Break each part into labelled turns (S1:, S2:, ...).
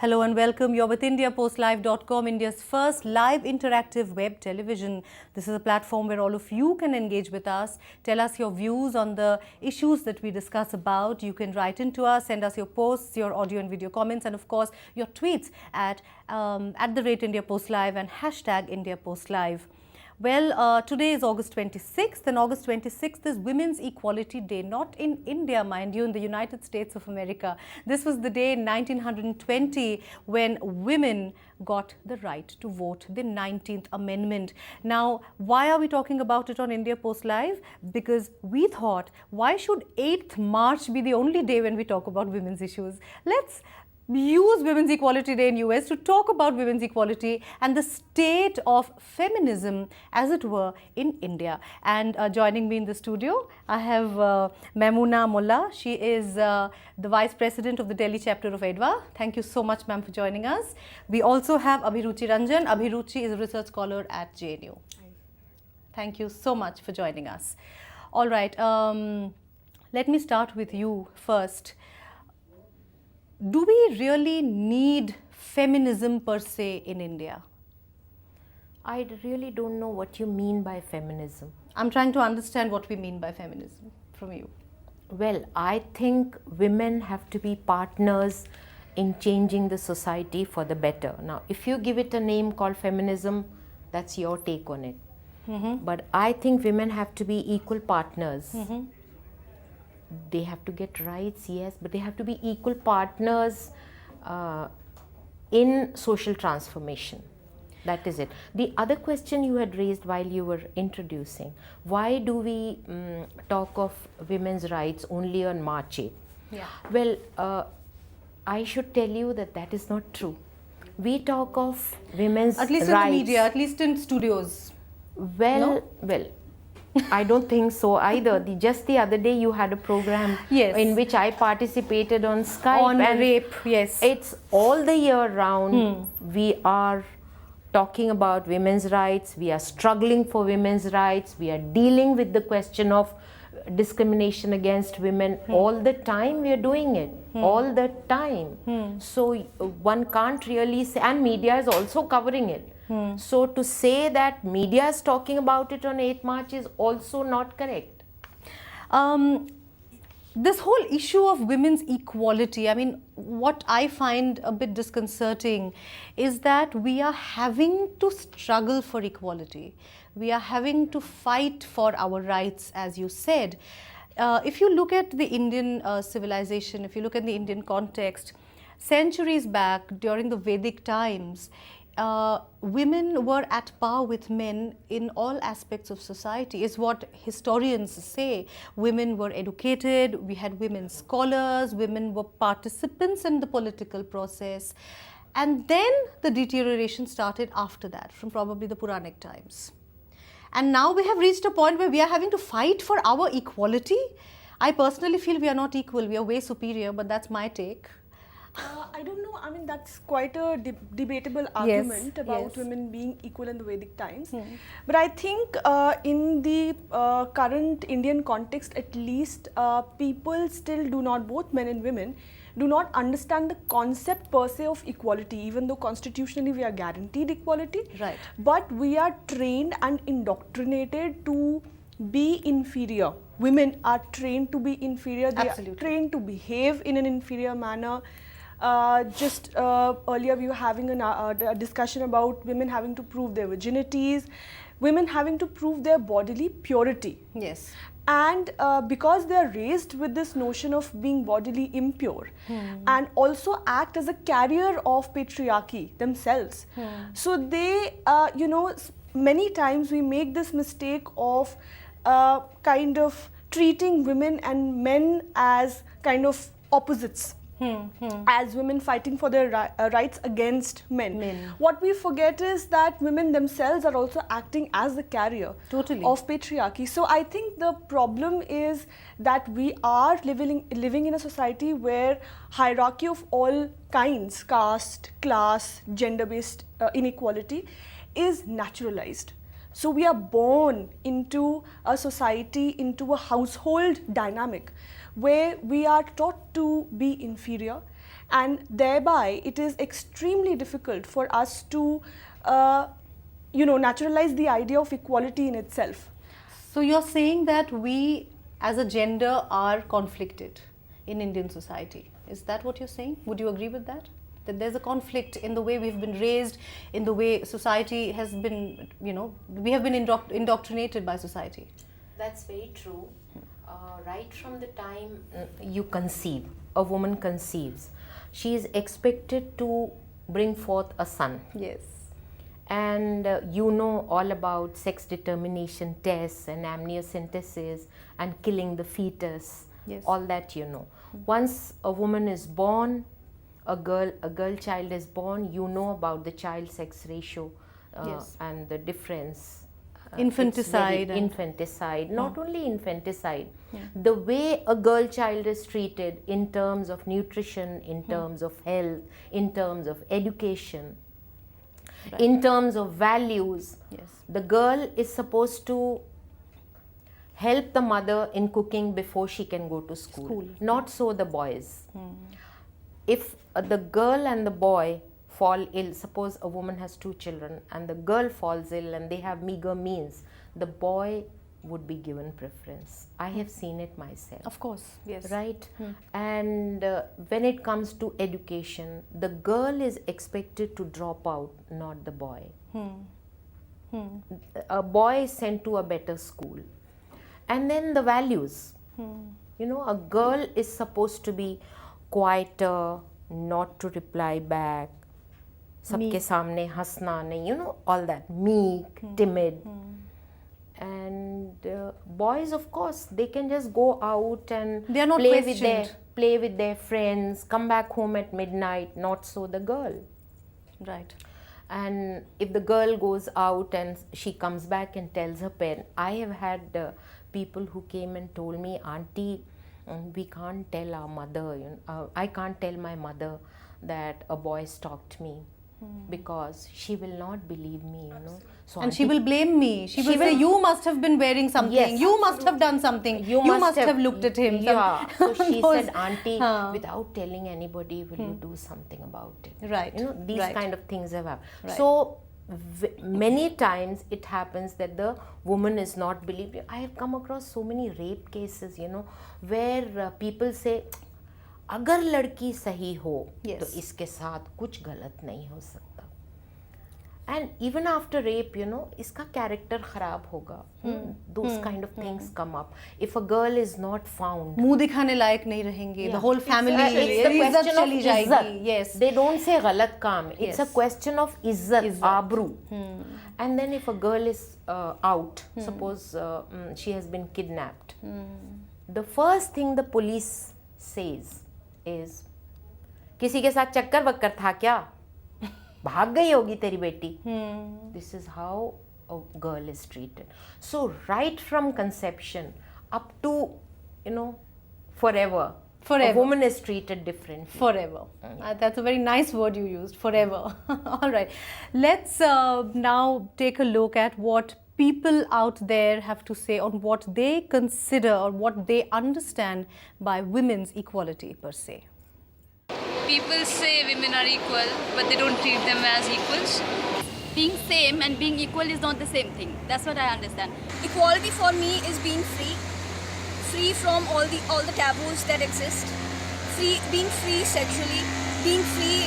S1: Hello and welcome. You're with IndiaPostLive.com, India's first live interactive web television. This is a platform where all of you can engage with us, tell us your views on the issues that we discuss about. You can write into us, send us your posts, your audio and video comments, and of course your tweets at @IndiaPostLive and #IndiaPostLive. Well, today is August 26th, and August 26th is Women's Equality Day, not in India, mind you, in the United States of America. This was the day in 1920 when women got the right to vote, the 19th Amendment. Now, why are we talking about it on India Post Live? Because we thought, why should 8th March be the only day when we talk about women's issues? Let's use Women's Equality Day in US to talk about women's equality and the state of feminism, as it were, in India. And joining me in the studio, I have Maimoona Mullah. She is the Vice President of the Delhi chapter of EDWA. Thank you so much, ma'am, for joining us. We also have Abhiruchi Ranjan. Abhiruchi is a research scholar at JNU. Thank you so much for joining us. All right, let me start with you first. Do we really need feminism per se in India?
S2: I really don't know what you mean by feminism.
S1: I'm trying to understand what we mean by feminism from you.
S2: Well, I think women have to be partners in changing the society for the better. Now, if you give it a name called feminism, that's your take on it. But I think women have to be equal partners. They have to get rights, yes, but they have to be equal partners in social transformation. That is it. The other question you had raised while you were introducing, why do we talk of women's rights only on March 8th?
S1: Yeah.
S2: Well, I should tell you that that is not true. We talk of women's rights.
S1: At least in the media, at least in studios.
S2: Well, I don't think so either. Just the other day you had a program in which I participated on Skype.
S1: On rape, yes.
S2: It's all the year round. We are talking about women's rights. We are struggling for women's rights. We are dealing with the question of discrimination against women. All the time we are doing it. All the time. So one can't really say, and media is also covering it. So to say that media is talking about it on 8th March is also not correct.
S1: This whole issue of women's equality, I mean, what I find a bit disconcerting is that we are having to struggle for equality. We are having to fight for our rights, as you said. If you look at the Indian civilization, if you look at the Indian context, centuries back during the Vedic times, women were at par with men in all aspects of society, is what historians say. Women were educated, we had women scholars, women were participants in the political process. And then the deterioration started after that, from probably the Puranic times. And now we have reached a point where we are having to fight for our equality. I personally feel we are not equal, we are way superior, but that's my take.
S3: I don't know, I mean, that's quite a debatable argument about women being equal in the Vedic times. But I think in the current Indian context, at least, people still do not, both men and women, do not understand the concept per se of equality, even though constitutionally we are guaranteed equality.
S1: Right.
S3: But we are trained and indoctrinated to be inferior. Women are trained to be inferior. They are trained to behave in an inferior manner. Just earlier we were having a discussion about women having to prove their virginities, women having to prove their bodily purity.
S1: Yes.
S3: And because they are raised with this notion of being bodily impure and also act as a carrier of patriarchy themselves. So they, you know, many times we make this mistake of kind of treating women and men as kind of opposites. As women fighting for their rights against men. What we forget is that women themselves are also acting as the carrier of patriarchy. So I think the problem is that we are living in a society where hierarchy of all kinds, caste, class, gender-based inequality is naturalized. So we are born into a society, into a household dynamic where we are taught to be inferior and thereby it is extremely difficult for us to naturalize the idea of equality in itself.
S1: So you're saying that we as a gender are conflicted in Indian society. Is that what you're saying? Would you agree with that? That there's a conflict in the way we've been raised, in the way society has been, we have been indoctrinated by society.
S2: That's very true. Right from the time you conceive, a woman conceives, she is expected to bring forth a son.
S1: Yes.
S2: And you know all about sex determination tests and amniocentesis and killing the fetus.
S1: Yes.
S2: All that you know. Once a woman is born, a girl child is born, you know about the child sex ratio
S1: Yes.
S2: and the difference.
S1: Infanticide and-
S2: Infanticide, not only infanticide, the way a girl child is treated in terms of nutrition, in terms of health, in terms of education, in terms of values.
S1: Yes.
S2: The girl is supposed to help the mother in cooking before she can go to school. Not so the boys. If the girl and the boy fall ill, suppose a woman has 2 children and the girl falls ill and they have meager means, the boy would be given preference. I have seen it myself.
S1: Of course, yes.
S2: Right? And when it comes to education, the girl is expected to drop out, not the boy. A boy is sent to a better school. And then the values. A girl is supposed to be quieter, not to reply back, सबके सामने हंसना नहीं, all that, meek, timid. And boys, of course, they can just go out and
S1: They are not
S2: play with their friends, come back home at midnight. Not so the girl.
S1: Right.
S2: And if the girl goes out and she comes back and tells her parent, I have had people who came and told me, Auntie, we can't tell our mother, I can't tell my mother that a boy stalked me because she will not believe me, So
S1: And she will blame me. She will say, you must have been wearing something.
S2: Yes,
S1: you must have done something. You must have looked at him.
S2: Yeah. So she
S1: Those-
S2: said, Auntie, without telling anybody, will you do something about it?
S1: Right.
S2: These
S1: Right.
S2: kind of things have happened.
S1: Right.
S2: So many times it happens that the woman is not believed. I have come across so many rape cases, where people say, अगर लड़की सही हो तो इसके साथ कुछ गलत नहीं हो सकता. And even after rape, इसका character खराब होगा. Those kind of things come up. If a girl is not found,
S1: मुंह दिखाने लायक नहीं रहेंगे. The whole family
S2: it's the
S1: इज्जत
S2: question of
S1: चली जाएगी.
S2: izzat.
S1: Yes.
S2: They don't say गलत काम. It's a
S1: Yes.
S2: question of izzat, abru. And then if a girl is out, suppose she has been kidnapped, the first thing the police says is, किसी के साथ चक्कर वक्कर था क्या? भाग गई होगी तेरी बेटी. This is how a girl is treated. So right from conception up to forever, a woman is treated differently.
S1: Forever. That's a very nice word you used, forever. All right. Let's now take a look at what people out there have to say on what they consider or what they understand by women's equality per se.
S4: People say women are equal, but they don't treat them as equals.
S5: Being same and being equal is not the same thing. That's what I understand. Equality for me is being free from all the taboos that exist, being free sexually, being free.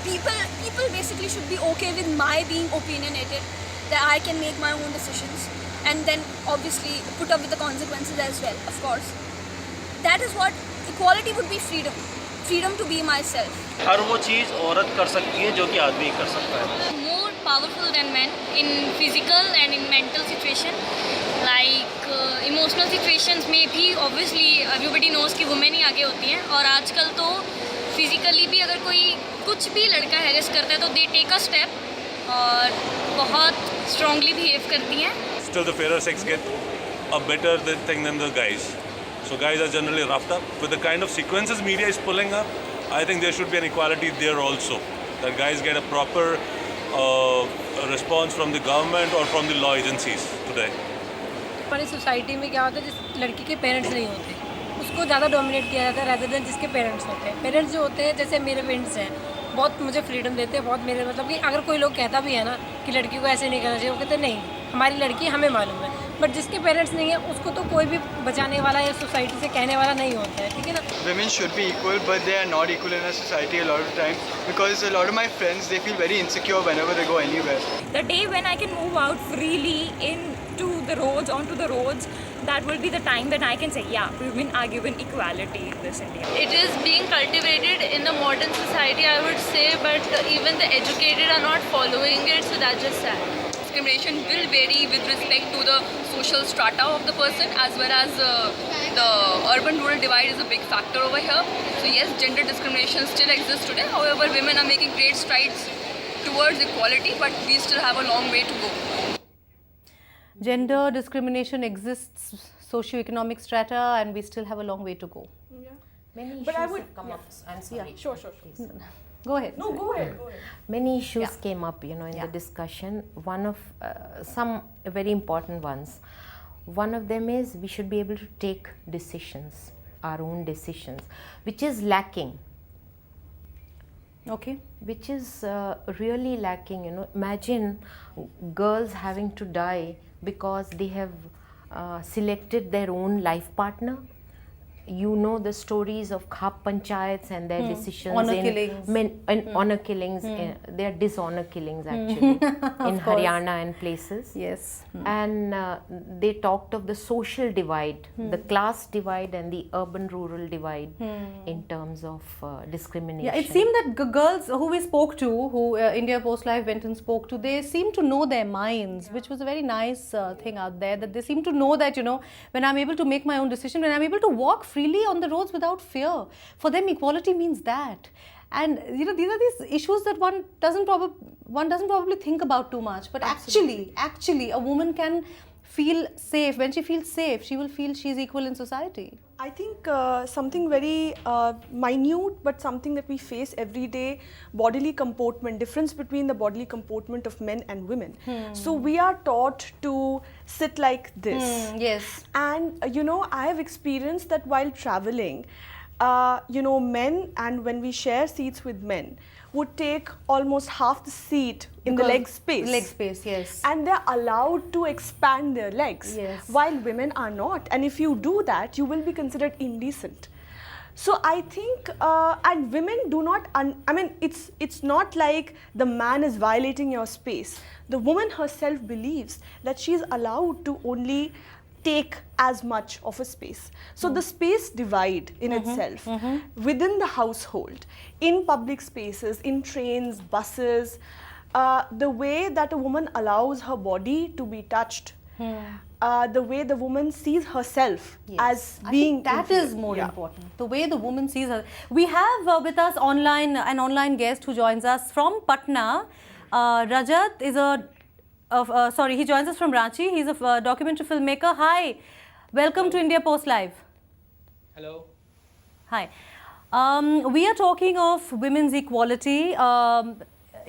S5: People basically should be okay with my being opinionated, that I can make my own decisions, and then obviously put up with the consequences as well. Of course, that is what equality would be. Freedom to be myself.
S6: हर वो चीज़ औरत कर सकती है जो कि आदमी कर सकता है.
S4: More powerful than men in physical and in mental situation. Like emotional situations में भी obviously everybody knows कि women ही आगे होती हैं, और आजकल तो physically भी अगर कोई कुछ भी लड़का harass करता है तो they take a step और बहुत strongly behave करती हैं.
S7: Still the fairer sex get a better thing than the guys. So guys are generally roughed up. With the kind of sequences media is pulling up, I think there should be an equality there also. That guys get a proper response from the government or from the law agencies today.
S8: हमारी society में क्या होता है, जिस लड़की के parents नहीं होते उसको ज़्यादा डोमिनेट किया जाता है rather than जिसके पेरेंट्स होते हैं. पेरेंट्स जो होते हैं, जैसे मेरे पेरेंट्स हैं, बहुत मुझे फ्रीडम देते हैं, बहुत मेरे मतलब कि अगर कोई लोग कहता भी है ना कि लड़की को ऐसे नहीं करना चाहिए, वो कहते नहीं, हमारी लड़की हमें मालूम है. बट जिसके पेरेंट्स नहीं है उसको तो कोई भी बचाने वाला या सोसाइटी से कहने वाला नहीं होता है, ठीक है ना.
S9: Women should be equal, but they are not equal in our society a lot of times because a lot of my friends, they feel very insecure whenever they go anywhere.
S10: The day when I can move out freely into the roads, onto the roads, that will be the time when I can say, yeah, women are given equality in this India.
S4: It is being cultivated in the modern society, I would say, but even the educated are not following it, so that's just sad. Discrimination will vary with respect to the social strata of the person, as well as the urban-rural divide is a big factor over here. So yes, gender discrimination still exists today. However, women are making great strides towards equality, but we still have a long way to go.
S1: Gender discrimination exists, socio-economic strata, and we still have a long way to go.
S2: Many issues
S3: But I would-
S2: have come up. I'm sorry.
S3: Sure.
S2: Please.
S1: Go ahead.
S3: No, go ahead.
S2: Many issues came up, in the discussion. One of some very important ones. One of them is we should be able to take decisions, our own decisions, which is lacking.
S1: Okay.
S2: Which is really lacking. Imagine girls having to die because they have selected their own life partner. You know the stories of Khap Panchayats and their decisions
S1: Honor
S2: in
S1: killings.
S2: honor killings. They are dishonor killings actually in Haryana and places.
S1: Yes.
S2: And they talked of the social divide, the class divide, and the urban-rural divide in terms of discrimination.
S1: Yeah, it seemed that girls who we spoke to, who India Post Live went and spoke to, they seemed to know their minds, which was a very nice thing out there, that they seem to know that, when I'm able to make my own decision, when I'm able to walk freely on the roads without fear, for them equality means that. And these are these issues that one doesn't probably think about too much, but actually a woman can feel safe. When she feels safe, she will feel she's equal in society.
S3: I think something very minute, but something that we face every day, bodily comportment, difference between the bodily comportment of men and women. So we are taught to sit like this.
S1: Yes.
S3: And I have experienced that while traveling, men, and when we share seats with men, would take almost half the seat in the leg space.
S1: Leg space, yes.
S3: And they're allowed to expand their legs,
S1: Yes.
S3: while women are not. And if you do that, you will be considered indecent. So I think, and women do not, it's not like the man is violating your space. The woman herself believes that she is allowed to only take as much of a space. So the space divide in itself, within the household, in public spaces, in trains, buses, the way that a woman allows her body to be touched, the way the woman sees herself as being...
S1: I think that is more important. The way the woman sees her. We have with us an online guest who joins us from Patna. Rajat is he joins us from Ranchi. He's a documentary filmmaker. Hi, welcome to India Post Live.
S11: Hello.
S1: Hi. We are talking of women's equality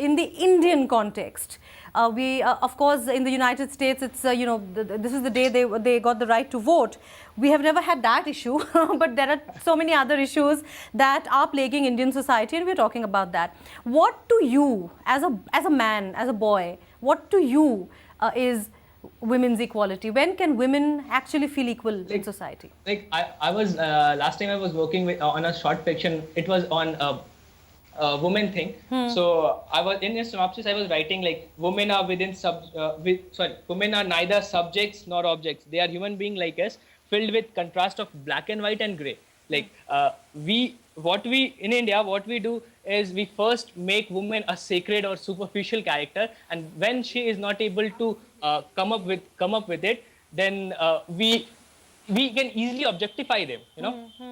S1: in the Indian context. Of course, in the United States, it's this is the day they got the right to vote. We have never had that issue, but there are so many other issues that are plaguing Indian society, and we're talking about that. What to you, as a man, as a boy, what to you is women's equality? When can women actually feel equal in society?
S11: I was last time I was working on a short fiction. It was on a woman thing. So I was in a synopsis. I was writing women are women are neither subjects nor objects. They are human beings like us, filled with contrast of black and white and grey. In India, what we do is we first make women a sacred or superficial character, and when she is not able to come up with it, then we can easily objectify them.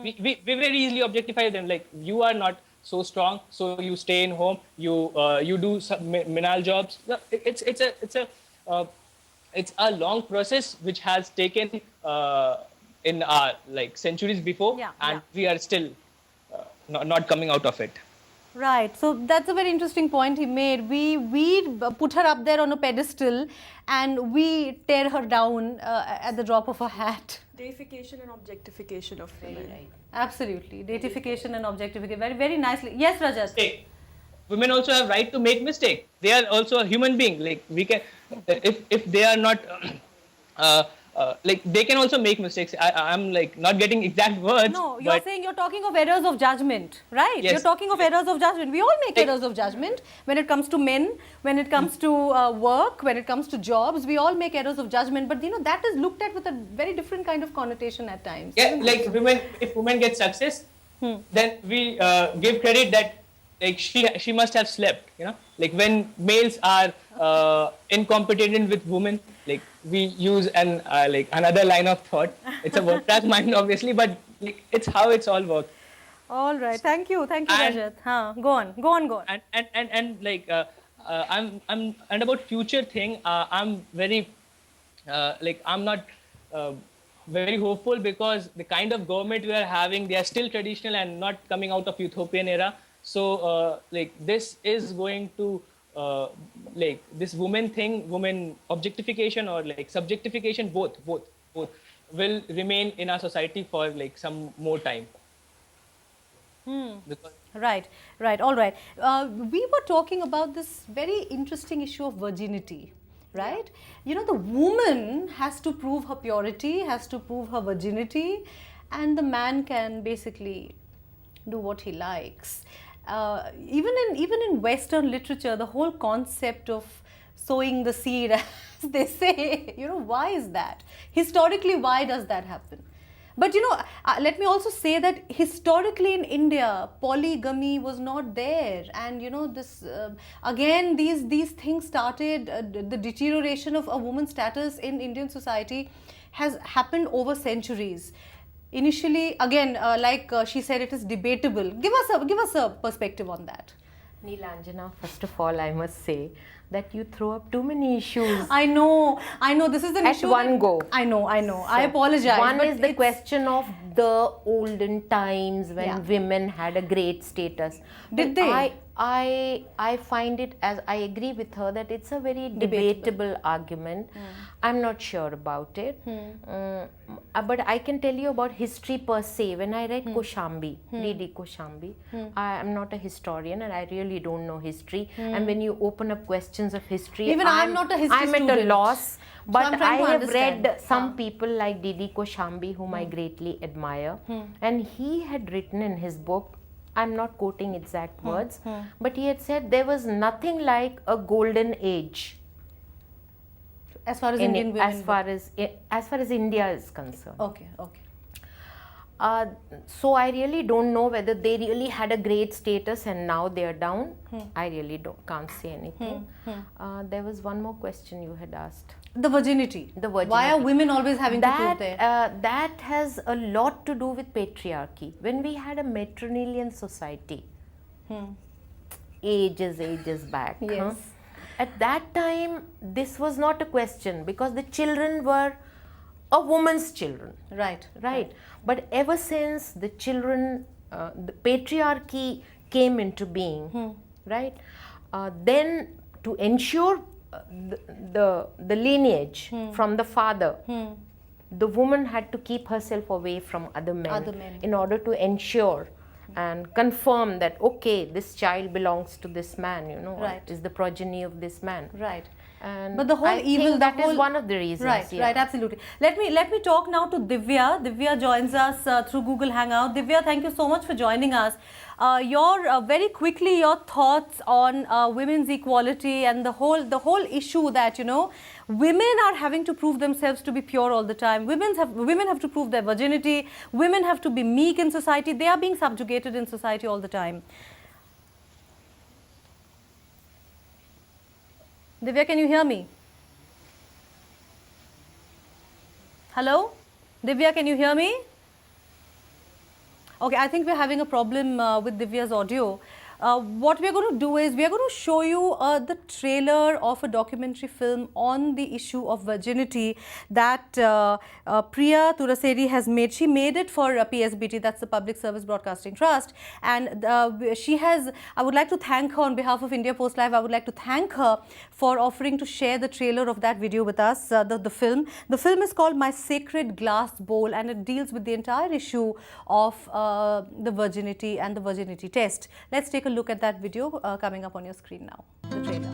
S11: We very easily objectify them. You are not so strong, so you stay in home. You do some menial jobs. It's a long process which has taken in our centuries before, and we are still not coming out of it.
S1: Right. So that's a very interesting point he made. We put her up there on a pedestal, and we tear her down at the drop of a hat.
S3: Deification and objectification of women.
S2: Right.
S1: Absolutely, deification and objectification. Very, very nicely. Yes, Rajat.
S11: Mistake. Women also have right to make mistake. They are also a human being. Like we can, if they are not, like they can also make mistakes. I'm like not getting exact words.
S1: No, you're
S11: but
S1: saying you're talking of errors of judgment, right?
S11: Yes.
S1: You're talking of errors of judgment. We all make errors of judgment when it comes to men, when it comes to work, when it comes to jobs. We all make errors of judgment, but that is looked at with a very different kind of connotation at times.
S11: yeah, like women, if women get success, then we give credit that like she must have slept. Like when males are incompetent with women, like we use an like another line of thought. It's a word track mind, obviously, but like, it's how it's all works.
S1: All right. Thank you,
S11: And-
S1: Rajat. Go on.
S11: And like I'm and about future thing, I'm very like I'm not very hopeful because the kind of government we are having, they are still traditional and not coming out of utopian era. So like this is going to like this woman thing, woman objectification or like subjectification, both will remain in our society for like some more time. Because
S1: Right. All right. We were talking about this very interesting issue of virginity, right? The woman has to prove her purity, has to prove her virginity, and the man can basically do what he likes. Even in Western literature, the whole concept of sowing the seed, as they say, why is that? Historically, why does that happen? But let me also say that historically in India, polygamy was not there, and this again these things started. The deterioration of a woman's status in Indian society has happened over centuries. Initially, again, like she said, it is debatable. Give us a perspective on that.
S2: Neelanjana, first of all, I must say that you throw up too many issues
S1: I know. This is an
S2: at
S1: issue
S2: one
S1: that-
S2: go.
S1: I know. I
S2: So,
S1: apologize.
S2: One
S1: but
S2: is the
S1: it's-
S2: question of the olden times when
S1: Yeah.
S2: women had a great status.
S1: Did
S2: But
S1: they?
S2: I find it, as I agree with her, that it's a very debatable argument. I'm not sure about it. But I can tell you about history per se. When I read Koshambi, D.D. Koshambi, I am not a historian and I really don't know history. And when you open up questions of history,
S1: Even I'm not a history
S2: I'm at a
S1: student.
S2: loss. But
S1: I'm
S2: I
S1: trying to
S2: have
S1: understand.
S2: read some people like D.D. Koshambi, whom I greatly admire, and he had written in his book, I'm not quoting exact words, but he had said there was nothing like a golden age
S1: as far as
S2: in
S1: Indian
S2: it,
S1: women.
S2: as far as India is concerned.
S1: Okay.
S2: So I really don't know whether they really had a great status and now they are down. I really can't say anything. There was one more question you had asked.
S1: The virginity.
S2: The virginity.
S1: Why are women always having to prove their...
S2: That has a lot to do with patriarchy. When we had a matrilineal society, ages back,
S1: Yes.
S2: at that time, this was not a question because the children were a woman's children.
S1: Right.
S2: But ever since the children, the patriarchy came into being, right? Then to ensure the lineage from the father, the woman had to keep herself away from other men in order to ensure and confirm that, okay, this child belongs to this man,
S1: Right.
S2: is the progeny of this man.
S1: Right.
S2: And
S1: But the whole
S2: I
S1: evil,
S2: think that is one of the reasons.
S1: Right,
S2: yeah.
S1: right, absolutely. Let me talk now to Divya. Divya joins us through Google Hangout. Divya, thank you so much for joining us. Very quickly, your thoughts on women's equality and the whole issue that women are having to prove themselves to be pure all the time. Women have to prove their virginity. Women have to be meek in society. They are being subjugated in society all the time. Divya, can you hear me? Hello? Divya, can you hear me? Okay, I think we're having a problem with Divya's audio. what we are going to do is we are going to show you the trailer of a documentary film on the issue of virginity that Priya Thuraseri has made. She made it for PSBT, that's the Public Service Broadcasting Trust, and she has, I would like to thank her on behalf of India Post Live. I would like to thank her for offering to share the trailer of that video with us, the film. The film is called My Sacred Glass Bowl, and it deals with the entire issue of the virginity and the virginity test. Let's take a look at that video coming up on your screen now, the trailer.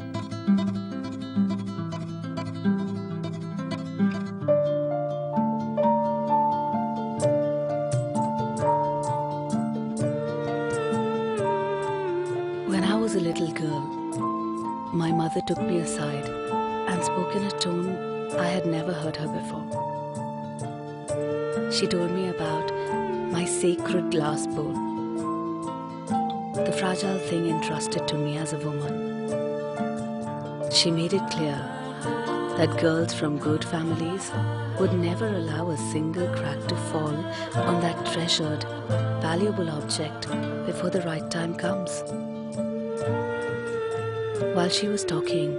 S12: When I was a little girl, my mother took me aside and spoke in a tone I had never heard her before. She told me about my sacred glass bowl, the fragile thing entrusted to me as a woman. She made it clear that girls from good families would never allow a single crack to fall on that treasured, valuable object before the right time comes. While she was talking,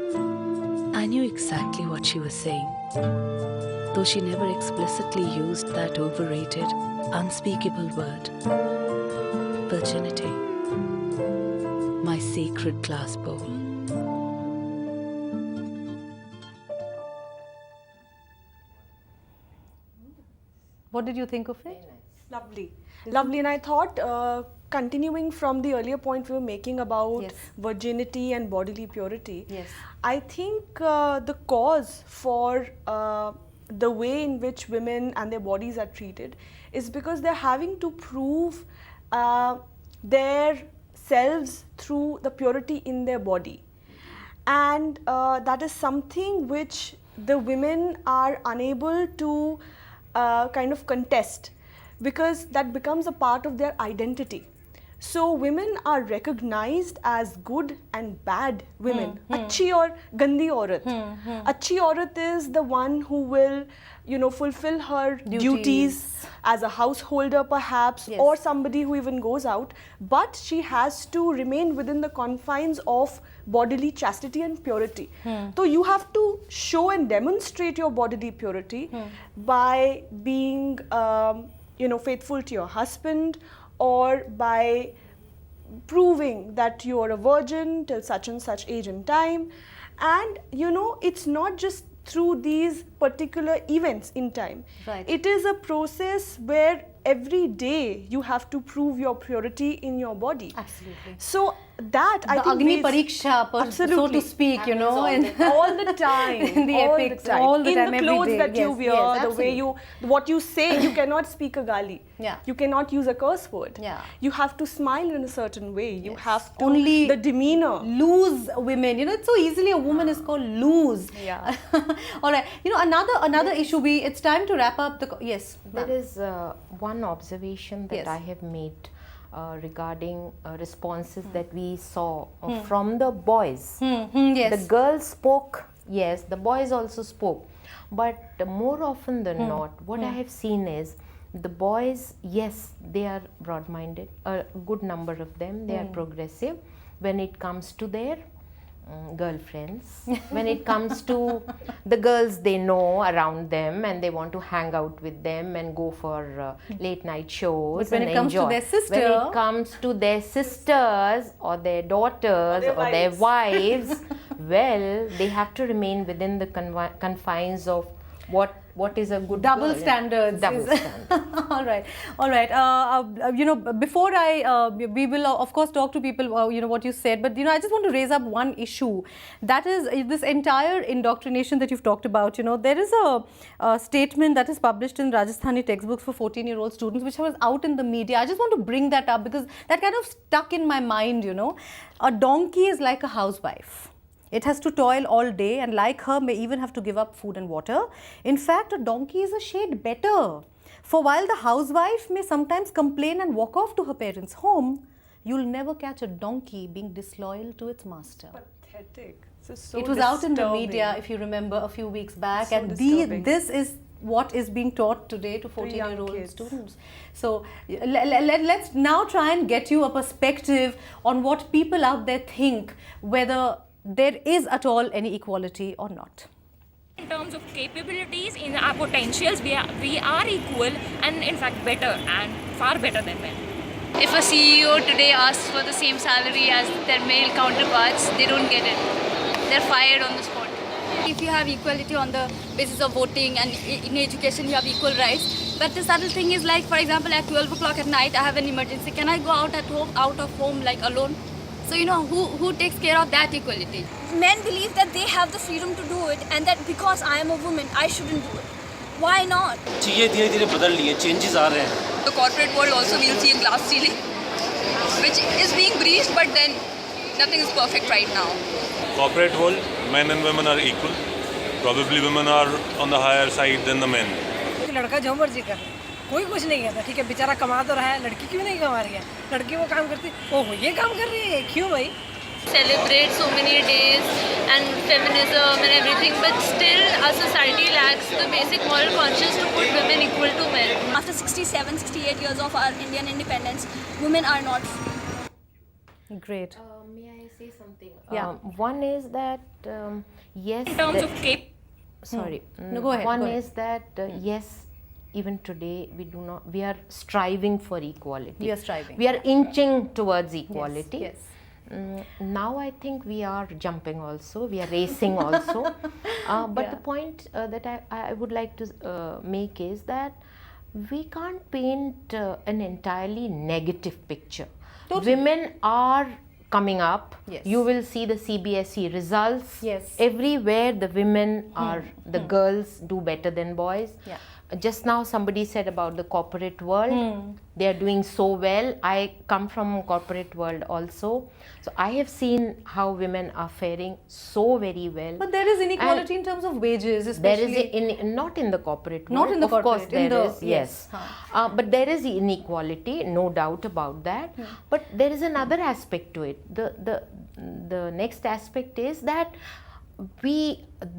S12: I knew exactly what she was saying, though she never explicitly used that overrated, unspeakable word. Virginity. My sacred glass bowl.
S1: What did you think of it?
S3: Lovely. Lovely. And I thought, continuing from the earlier point we were making about virginity and bodily purity, I think the cause for the way in which women and their bodies are treated is because they're having to prove their selves through the purity in their body. And that is something which the women are unable to kind of contest, because that becomes a part of their identity. So women are recognized as good and bad women. Achhi or gandi aurat. Achhi aurat is the one who will, you know, fulfill her duties as a householder perhaps, or somebody who even goes out, but she has to remain within the confines of bodily chastity and purity. So you have to show and demonstrate your bodily purity by being you know, faithful to your husband, or by proving that you are a virgin till such and such age and time. And you know, it's not just through these particular events in time. It is a process where every day you have to prove your purity in your body.
S1: Absolutely.
S3: So that I think
S1: Agni Pariksha, so to speak, you know,
S3: all the time,
S1: in the
S3: all
S1: epics,
S3: the time.
S1: all the
S3: in
S1: time,
S3: the
S1: every
S3: clothes
S1: day.
S3: that you wear, the way you, what you say, you cannot speak a gali. You cannot use a curse word. You have to smile in a certain way. You have to,
S1: only
S3: the demeanor.
S1: Loose women, you know, it's so easily a woman is called loose. All right, you know, another issue. It's time to wrap up the.
S2: There is one observation that I have made regarding responses that we saw from the boys. The girls spoke, yes, the boys also spoke, but more often than not, what I have seen is the boys, yes, they are broad-minded, a good number of them, they are progressive when it comes to their girlfriends, when it comes to the girls they know around them and they want to hang out with them and go for late night shows.
S1: But when it comes to their sister,
S2: when it comes to their sisters or their daughters or their wives, well, they have to remain within the confines of what is a good
S1: double
S2: girl.
S1: Standards.
S2: Double standards.
S1: All right. You know, before we will of course talk to people, you know, what you said, but you know, I just want to raise up one issue. That is this entire indoctrination that you've talked about. You know, there is a statement that is published in Rajasthani textbooks for 14-year-old students, which was out in the media. I just want to bring that up because that kind of stuck in my mind. You know, a donkey is like a housewife. It has to toil all day and like her may even have to give up food and water. In fact, a donkey is a shade better. For while the housewife may sometimes complain and walk off to her parents' home, you'll never catch a donkey being disloyal to its master.
S3: Pathetic. This is so
S1: it was out in the
S3: disturbing.
S1: media, if you remember, a few weeks back,
S3: So
S1: and
S3: disturbing.
S1: this is what is being taught today to 14-year-old
S3: kids.
S1: students. So let's now try and get you a perspective on what people out there think, whether there is at all any equality or not.
S10: In terms of capabilities, in our potentials, we are equal and in fact better and far better than men.
S4: If a CEO today asks for the same salary as their male counterparts, they don't get it. They're fired on the spot.
S5: If you have equality on the basis of voting and in education you have equal rights, but the subtle thing is, like for example at 12 o'clock at night I have an emergency, can I go out of home like alone? So who takes care of that equality? Men believe that they have the freedom to do it and that because I am a woman I shouldn't do it. Why not?
S6: चीज़ें धीरे-धीरे बदल रही है, changes आ रहे हैं.
S13: The corporate world also we'll see a glass ceiling, which is being breached, but then nothing is perfect right now.
S7: Corporate world, men and women are equal. Probably women are on the higher side than the men.
S8: लड़का जो मर्जी कर, कोई कुछ नहीं कहता, ठीक है, बेचारा कमा तो रहा है, लड़की क्यों नहीं कमा रही है? लड़की वो काम करती, ओहो ये काम कर रही है, क्यों भाई?
S4: Celebrate so many days and feminism and everything, but still our society lacks the basic moral conscience to put women equal to men.
S5: After 67, 68 years of our Indian independence, women are not free.
S1: Great.
S2: May I say something?
S1: Yeah.
S2: One is that yes.
S10: In terms of
S2: sorry.
S1: No, go ahead.
S2: One
S1: go ahead.
S2: is that yes, even today we are striving for equality.
S1: We are striving.
S2: We are inching towards equality.
S1: Yes.
S2: Now I think we are jumping also. We are racing also. But the point that I would like to make is that we can't paint an entirely negative picture.
S1: Totally.
S2: Women are coming up.
S1: Yes.
S2: You will see the CBSE results.
S1: Yes.
S2: Everywhere the women are, the girls do better than boys.
S1: Yeah.
S2: Just now somebody said about the corporate world. They are doing so well. I come from corporate world also. So I have seen how women are faring so very well.
S1: But there is inequality in terms of wages, especially.
S2: There is not in the corporate world.
S1: Not in the
S2: of course
S1: corporate,
S2: there is, yes. But there is inequality, no doubt about that. But there is another aspect to it. The next aspect is that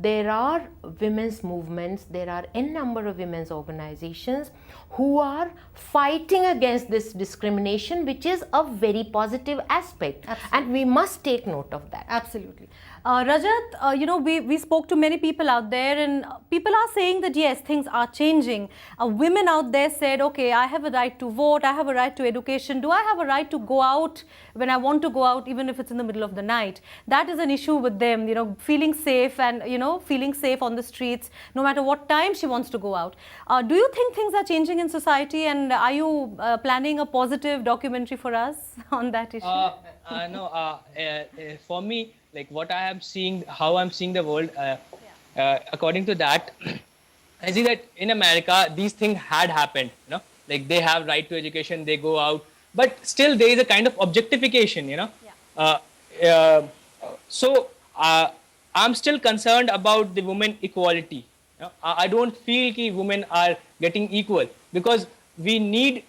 S2: there are women's movements, there are n number of women's organizations who are fighting against this discrimination, which is a very positive aspect.
S1: Absolutely.
S2: And we must take note of that.
S1: Absolutely. Rajat, we spoke to many people out there, and people are saying that yes, things are changing. Women out there said, okay, I have a right to vote, I have a right to education. Do I have a right to go out when I want to go out, even if it's in the middle of the night? That is an issue with them, feeling safe and, feeling safe on the streets, no matter what time she wants to go out. Do you think things are changing in society, and are you planning a positive documentary for us on that issue?
S11: No, for me, like what I am seeing, how I'm seeing the world, according to that, I see that in America, these things had happened, like they have right to education, they go out, but still there is a kind of objectification, So I'm still concerned about the women equality. I don't feel that women are getting equal, because we need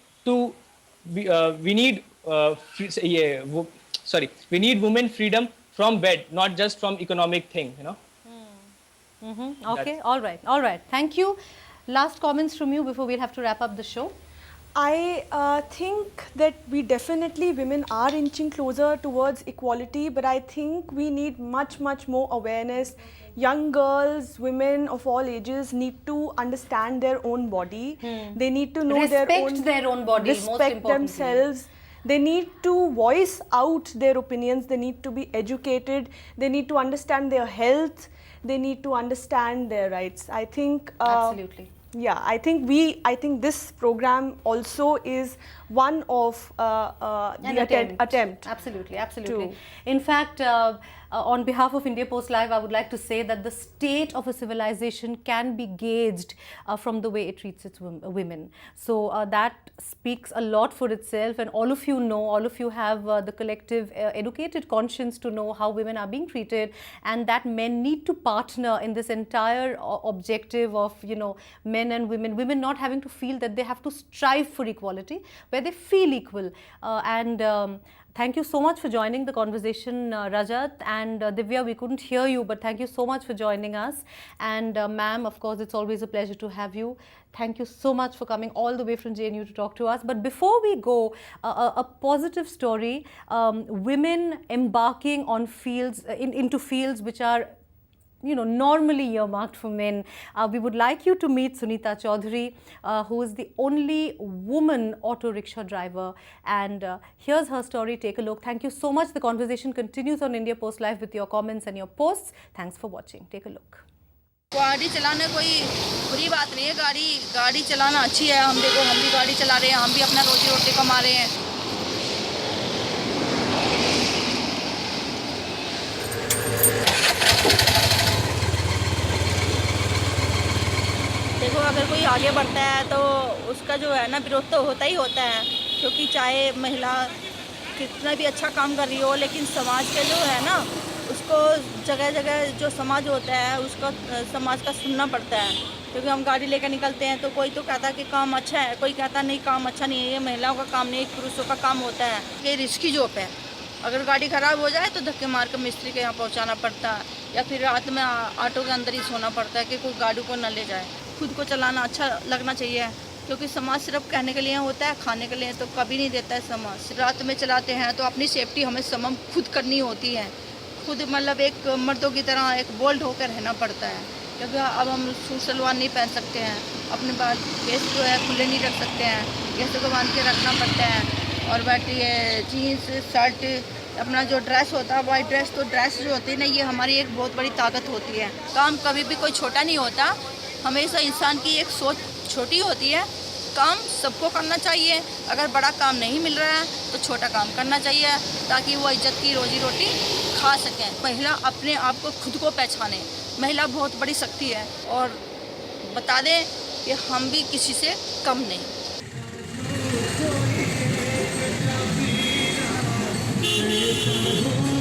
S11: women freedom from bed, not just from economic thing,
S1: Okay, all right. Thank you. Last comments from you before we'll have to wrap up the show.
S3: I think that women are inching closer towards equality, but I think we need much more awareness. Young girls, women of all ages need to understand their own body. They need to know
S1: Respect their own body, most
S3: respect
S1: importantly.
S3: themselves. They need to voice out their opinions. They need to be educated. They need to understand their health. They need to understand their rights. I think
S1: Absolutely.
S3: Yeah, I think this program also is one of
S1: An attempt. Absolutely. In fact, on behalf of India Post Live, I would like to say that the state of a civilization can be gauged from the way it treats its women. So that speaks a lot for itself, and all of you have the collective educated conscience to know how women are being treated, and that men need to partner in this entire objective of, men and women not having to feel that they have to strive for equality, but where they feel equal. Thank you so much for joining the conversation, Rajat and Divya. We couldn't hear you, but thank you so much for joining us. And ma'am, of course, it's always a pleasure to have you. Thank you so much for coming all the way from JNU to talk to us. But before we go, a positive story, women embarking on fields, into fields which are normally earmarked for men. We would like you to meet Sunita Chaudhary, who is the only woman auto rickshaw driver. And here's her story. Take a look. Thank you so much. The conversation continues on India Post Live with your comments and your posts. Thanks for watching. Take a look.
S14: गाड़ी चलाना कोई बुरी बात नहीं है, गाड़ी चलाना अच्छी है। हम देखो, हम भी गाड़ी चला रहे हैं, हम भी अपना रोजी रोटी कमा रहे हैं। देखो, अगर कोई आगे बढ़ता है तो उसका जो है ना विरोध तो होता ही होता है, क्योंकि चाहे महिला कितना भी अच्छा काम कर रही हो, लेकिन समाज के जो है ना उसको जगह जगह जो समाज होता है उसका समाज का सुनना पड़ता है। क्योंकि हम गाड़ी लेकर निकलते हैं तो कोई तो कहता है कि काम अच्छा है, कोई कहता नहीं काम अच्छा नहीं है, ये महिलाओं का काम नहीं, पुरुषों का काम होता है। ये रिस्की जॉब है। अगर गाड़ी ख़राब हो जाए तो धक्के मार कर मिस्त्री के यहाँ पहुँचाना पड़ता है, या फिर रात में ऑटो के अंदर ही सोना पड़ता है कि कोई गाड़ी को न ले जाए। खुद को चलाना अच्छा लगना चाहिए, क्योंकि समाज सिर्फ कहने के लिए होता है, खाने के लिए तो कभी नहीं देता है समाज। रात में चलाते हैं तो अपनी सेफ्टी हमें समम खुद करनी होती है, खुद मतलब एक मर्दों की तरह एक बोल्ड होकर रहना पड़ता है। क्योंकि अब हम सूट सलवार नहीं पहन सकते हैं, अपने बाल केस जो है खुले नहीं रख सकते हैं, केसों को बांध के रखना पड़ता है। और बैठी है जीन्स शर्ट, अपना जो ड्रेस होता है वाइट ड्रेस, तो ड्रेस जो होती है ना, ये हमारी एक बहुत बड़ी ताकत होती है। काम कभी भी कोई छोटा नहीं होता, हमेशा इंसान की एक सोच छोटी होती है। काम सबको करना चाहिए, अगर बड़ा काम नहीं मिल रहा है तो छोटा काम करना चाहिए, ताकि वो इज्जत की रोजी रोटी खा सकें। महिला अपने आप को खुद को पहचाने, महिला बहुत बड़ी शक्ति है, और बता दें कि हम भी किसी से कम नहीं।
S15: Thank you.